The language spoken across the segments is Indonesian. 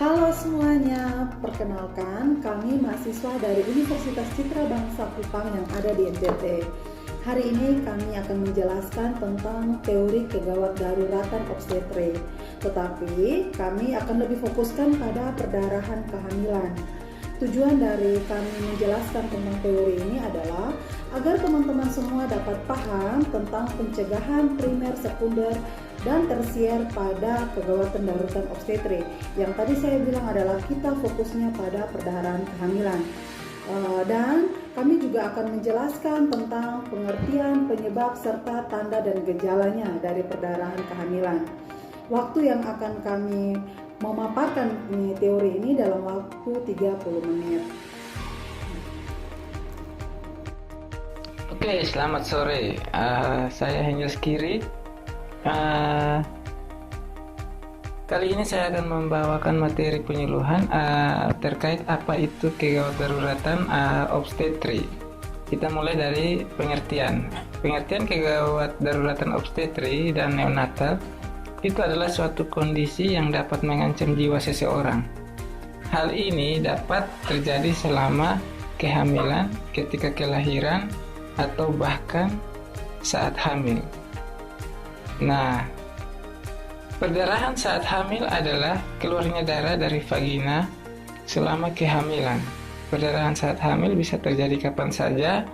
Halo semuanya, perkenalkan kami mahasiswa dari Universitas Citra Bangsa Kupang yang ada di NTT. Hari ini kami akan menjelaskan tentang teori kegawat daruratan obstetri, tetapi kami akan lebih fokuskan pada perdarahan kehamilan. Tujuan dari kami menjelaskan tentang teori ini adalah agar teman-teman semua dapat paham tentang pencegahan primer, sekunder, dan tersier pada kegawatan daruratan obstetri. Yang tadi saya bilang adalah kita fokusnya pada perdarahan kehamilan. Dan kami juga akan menjelaskan tentang pengertian, penyebab, serta tanda dan gejalanya dari perdarahan kehamilan. Waktu yang akan kami memaparkan teori ini dalam waktu 30 menit. Oke, selamat sore. Saya Hengels Kiri. Kali ini saya akan membawakan materi penyuluhan terkait apa itu kegawat daruratan obstetri. Kita mulai dari pengertian. Pengertian kegawat daruratan obstetri dan neonatal itu adalah suatu kondisi yang dapat mengancam jiwa seseorang. Hal ini dapat terjadi selama kehamilan, ketika kelahiran, atau bahkan saat hamil. Nah, perdarahan saat hamil adalah keluarnya darah dari vagina selama kehamilan. Perdarahan saat hamil bisa terjadi kapan saja,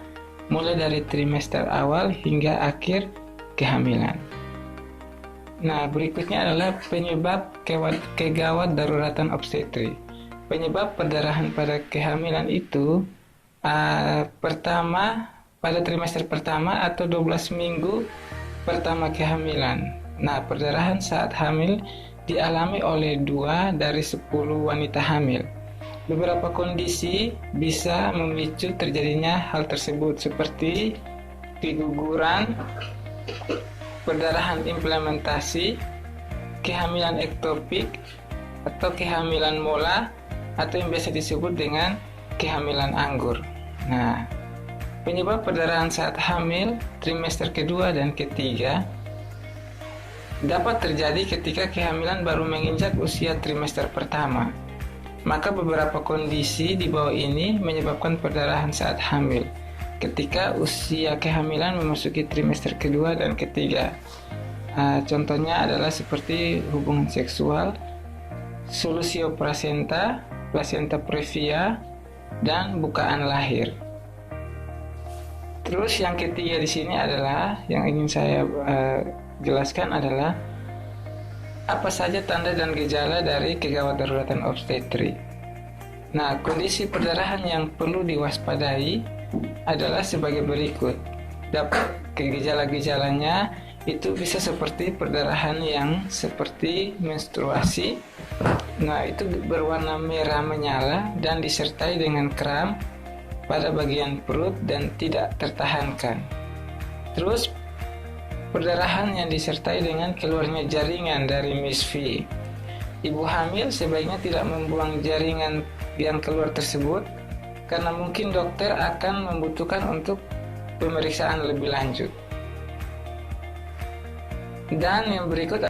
mulai dari trimester awal hingga akhir kehamilan. Nah, berikutnya adalah penyebab kegawat daruratan obstetri. Penyebab perdarahan pada kehamilan itu pertama pada trimester pertama atau 12 minggu pertama kehamilan. Nah, perdarahan saat hamil dialami oleh 2 dari 10 wanita hamil. Beberapa kondisi bisa memicu terjadinya hal tersebut seperti keguguran, perdarahan implementasi, kehamilan ektopik, atau kehamilan mola, atau yang biasa disebut dengan kehamilan anggur. Nah, penyebab perdarahan saat hamil trimester kedua dan ketiga dapat terjadi ketika kehamilan baru menginjak usia trimester pertama. Maka beberapa kondisi di bawah ini menyebabkan perdarahan saat hamil ketika usia kehamilan memasuki trimester kedua dan ketiga. Contohnya adalah seperti hubungan seksual, solusio placenta, placenta previa, dan bukaan lahir. Terus yang ketiga di sini adalah yang ingin saya jelaskan adalah apa saja tanda dan gejala dari kegawat daruratan obstetri. Nah, kondisi perdarahan yang perlu diwaspadai adalah sebagai berikut. Dapat gejala-gejalanya itu bisa seperti perdarahan yang seperti menstruasi. Nah, itu berwarna merah menyala dan disertai dengan kram pada bagian perut dan tidak tertahankan. Terus perdarahan yang disertai dengan keluarnya jaringan dari misfi. Ibu hamil sebaiknya tidak membuang jaringan yang keluar tersebut karena mungkin dokter akan membutuhkan untuk pemeriksaan lebih lanjut. Dan yang berikut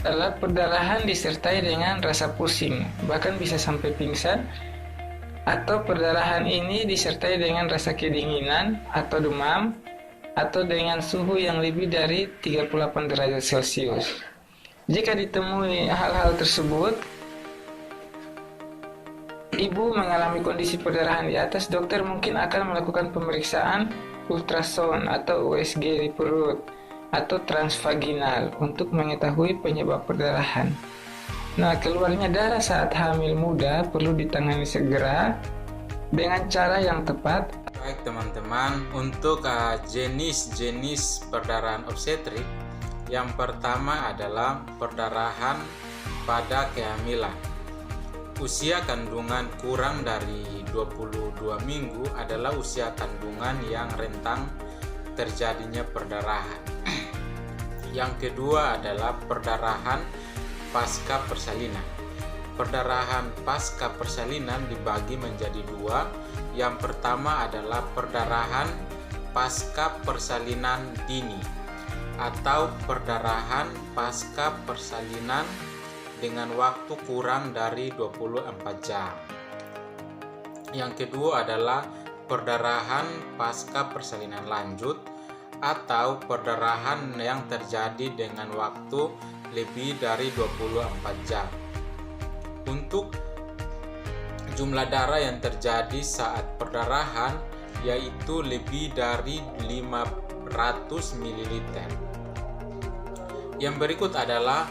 adalah perdarahan disertai dengan rasa pusing, bahkan bisa sampai pingsan, atau perdarahan ini disertai dengan rasa kedinginan atau demam, atau dengan suhu yang lebih dari 38 derajat Celcius. Jika ditemui hal-hal tersebut, ibu mengalami kondisi perdarahan di atas, dokter mungkin akan melakukan pemeriksaan ultrasound atau USG di perut atau transvaginal untuk mengetahui penyebab perdarahan. Nah, keluarnya darah saat hamil muda perlu ditangani segera dengan cara yang tepat. Baik teman-teman, untuk jenis-jenis perdarahan obstetrik, yang pertama adalah perdarahan pada kehamilan. Usia kandungan kurang dari 22 minggu adalah usia kandungan yang rentan terjadinya perdarahan. Yang kedua adalah perdarahan pasca persalinan. Perdarahan pasca persalinan dibagi menjadi 2. Yang pertama adalah perdarahan pasca persalinan dini atau perdarahan pasca persalinan dengan waktu kurang dari 24 jam. Yang kedua adalah perdarahan pasca persalinan lanjut atau perdarahan yang terjadi dengan waktu lebih dari 24 jam. Untuk jumlah darah yang terjadi saat perdarahan yaitu lebih dari 500 ml. Yang berikut adalah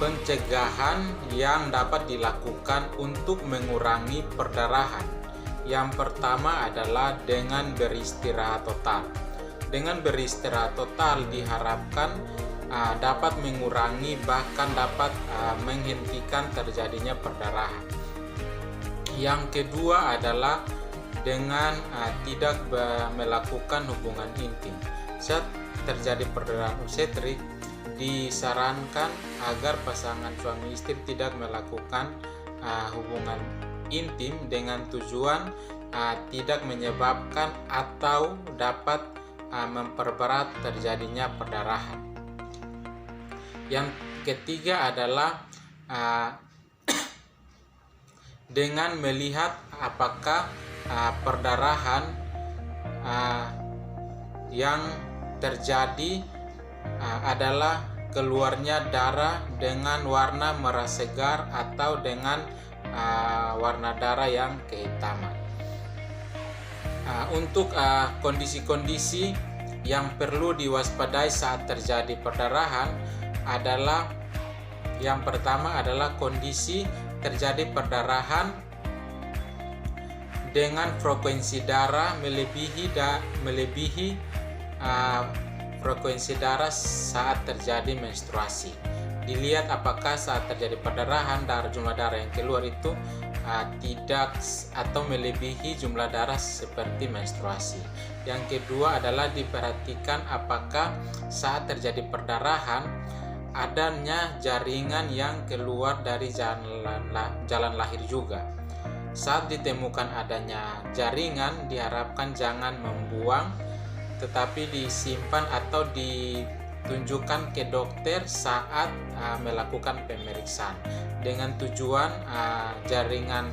pencegahan yang dapat dilakukan untuk mengurangi perdarahan. Yang pertama adalah dengan beristirahat total. Dengan beristirahat total diharapkan dapat mengurangi bahkan dapat menghentikan terjadinya perdarahan. Yang kedua adalah dengan tidak melakukan hubungan intim. Saat terjadi perdarahan obstetrik, disarankan agar pasangan suami istri tidak melakukan hubungan intim dengan tujuan tidak menyebabkan atau dapat memperberat terjadinya perdarahan. Yang ketiga adalah dengan melihat apakah perdarahan yang terjadi adalah keluarnya darah dengan warna merah segar atau dengan warna darah yang kehitaman. Untuk kondisi-kondisi yang perlu diwaspadai saat terjadi perdarahan adalah yang pertama adalah kondisi terjadi perdarahan dengan frekuensi darah melebihi frekuensi darah saat terjadi menstruasi. Dilihat apakah saat terjadi perdarahan jumlah darah yang keluar itu tidak atau melebihi jumlah darah seperti menstruasi. Yang kedua adalah diperhatikan apakah saat terjadi perdarahan adanya jaringan yang keluar dari jalan lahir juga. Saat ditemukan adanya jaringan, diharapkan jangan membuang, tetapi disimpan atau ditunjukkan ke dokter saat melakukan pemeriksaan dengan tujuan jaringan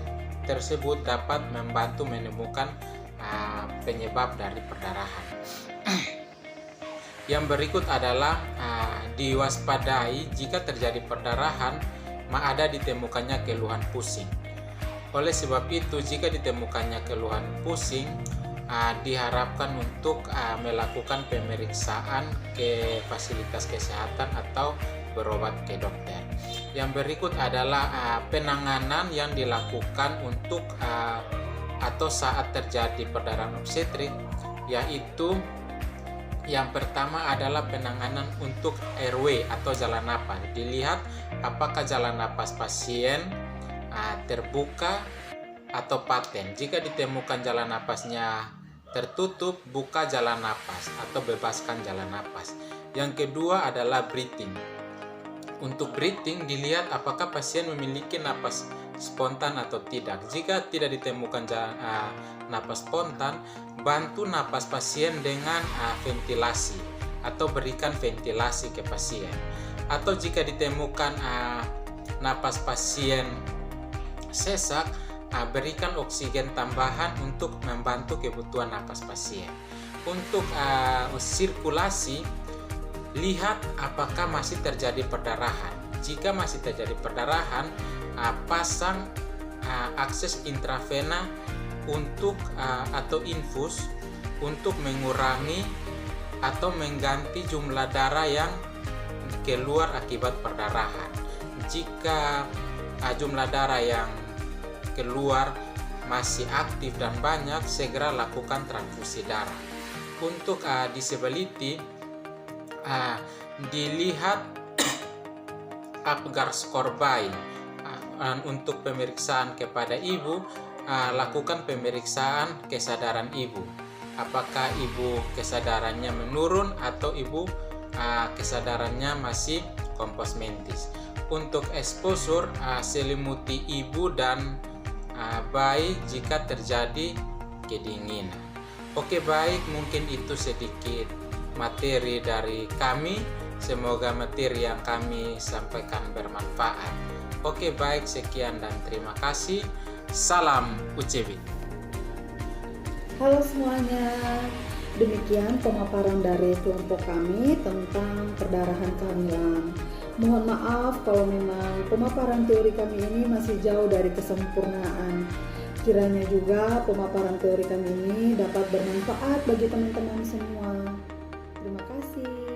tersebut dapat membantu menemukan penyebab dari perdarahan. Yang berikut adalah diwaspadai jika terjadi perdarahan ada ditemukannya keluhan pusing. Oleh sebab itu, jika ditemukannya keluhan pusing, diharapkan untuk melakukan pemeriksaan ke fasilitas kesehatan atau berobat ke dokter. Yang berikut adalah penanganan yang dilakukan untuk atau saat terjadi perdarahan obstetrik, yaitu yang pertama adalah penanganan untuk airway atau jalan napas. Dilihat apakah jalan napas pasien terbuka atau paten. Jika ditemukan jalan napasnya tertutup, buka jalan napas atau bebaskan jalan napas. Yang kedua adalah breathing. Untuk breathing dilihat apakah pasien memiliki napas spontan atau tidak. Jika tidak ditemukan napas spontan, bantu napas pasien dengan ventilasi atau berikan ventilasi ke pasien. Atau jika ditemukan napas pasien sesak, berikan oksigen tambahan untuk membantu kebutuhan napas pasien. Untuk sirkulasi, lihat apakah masih terjadi perdarahan. Jika masih terjadi perdarahan, pasang akses intravena untuk atau infus untuk mengurangi atau mengganti jumlah darah yang keluar akibat perdarahan. Jika jumlah darah yang keluar masih aktif dan banyak, segera lakukan transfusi darah. Untuk disability, dilihat Apgar skor bayi. Untuk pemeriksaan kepada ibu, lakukan pemeriksaan kesadaran ibu. Apakah ibu kesadarannya menurun atau ibu kesadarannya masih kompos mentis. Untuk exposure, selimuti ibu dan bayi jika terjadi kedinginan. Oke, baik, mungkin itu sedikit materi dari kami. Semoga materi yang kami sampaikan bermanfaat. Oke, baik, sekian dan terima kasih. Salam UCB. Halo semuanya, demikian pemaparan dari kelompok kami tentang perdarahan kehamilan. Mohon maaf kalau memang pemaparan teori kami ini masih jauh dari kesempurnaan. Kiranya juga pemaparan teori kami ini dapat bermanfaat bagi teman-teman semua. Terima kasih.